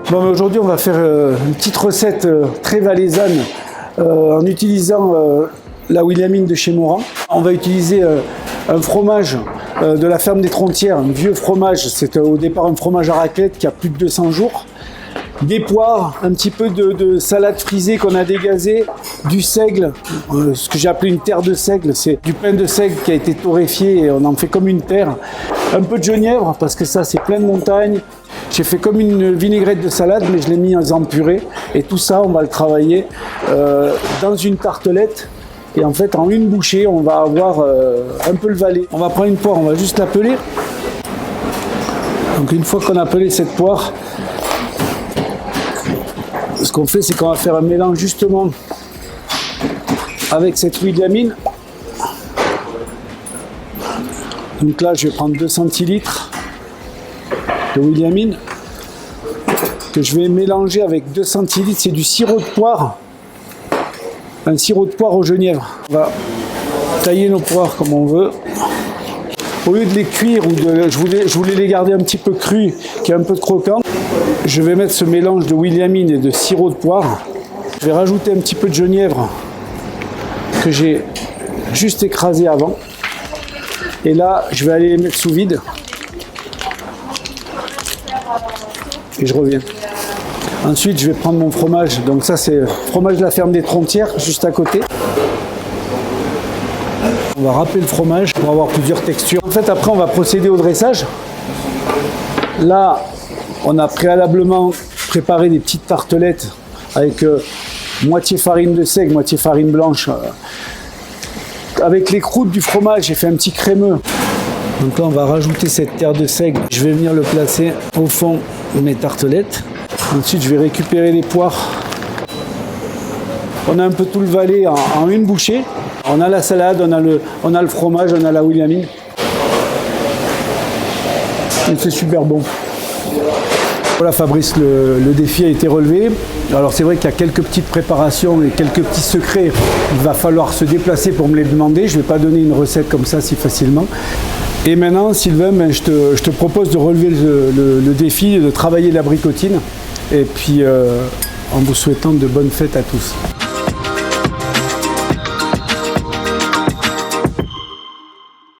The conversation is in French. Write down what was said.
Bon, aujourd'hui, on va faire une petite recette très valaisanne en utilisant la Williamine de chez Morand. On va utiliser un fromage de la ferme des Trontières, un vieux fromage. C'est au départ un fromage à raclette qui a plus de 200 jours. Des poires, un petit peu de salade frisée qu'on a dégazée, du seigle, ce que j'ai appelé une terre de seigle, c'est du pain de seigle qui a été torréfié et on en fait comme une terre. Un peu de genièvre parce que ça c'est plein de montagnes. J'ai fait comme une vinaigrette de salade mais je l'ai mis en purée et tout ça on va le travailler dans une tartelette. Et en fait en une bouchée on va avoir un peu le valet. On va prendre une poire, on va juste la peler. Donc une fois qu'on a pelé cette poire, ce qu'on fait, c'est qu'on va faire un mélange justement avec cette Williamine. Donc là, je vais prendre 2 centilitres de Williamine que je vais mélanger avec 2 centilitres. C'est du sirop de poire, un sirop de poire au genièvre. On va tailler nos poires comme on veut. Au lieu de les cuire, je voulais les garder un petit peu crus, qui est un peu de croquant. Je vais mettre ce mélange de Williamine et de sirop de poire. Je vais rajouter un petit peu de genièvre que j'ai juste écrasé avant. Et là, je vais aller les mettre sous vide. Et je reviens. Ensuite, je vais prendre mon fromage. Donc ça, c'est le fromage de la ferme des Trontières, juste à côté. On va râper le fromage pour avoir plusieurs textures. En fait, après, on va procéder au dressage. Là, on a préalablement préparé des petites tartelettes avec moitié farine de seigle, moitié farine blanche. Avec les croûtes du fromage, j'ai fait un petit crémeux. Donc là, on va rajouter cette terre de seigle. Je vais venir le placer au fond de mes tartelettes. Ensuite, je vais récupérer les poires. On a un peu tout le valet en une bouchée. On a la salade, on a le fromage, on a la Williamine. Et c'est super bon. Voilà Fabrice, le défi a été relevé. Alors c'est vrai qu'il y a quelques petites préparations et quelques petits secrets. Il va falloir se déplacer pour me les demander. Je ne vais pas donner une recette comme ça si facilement. Et maintenant, Sylvain, je te propose de relever le défi, de travailler l'abricotine. Et puis en vous souhaitant de bonnes fêtes à tous.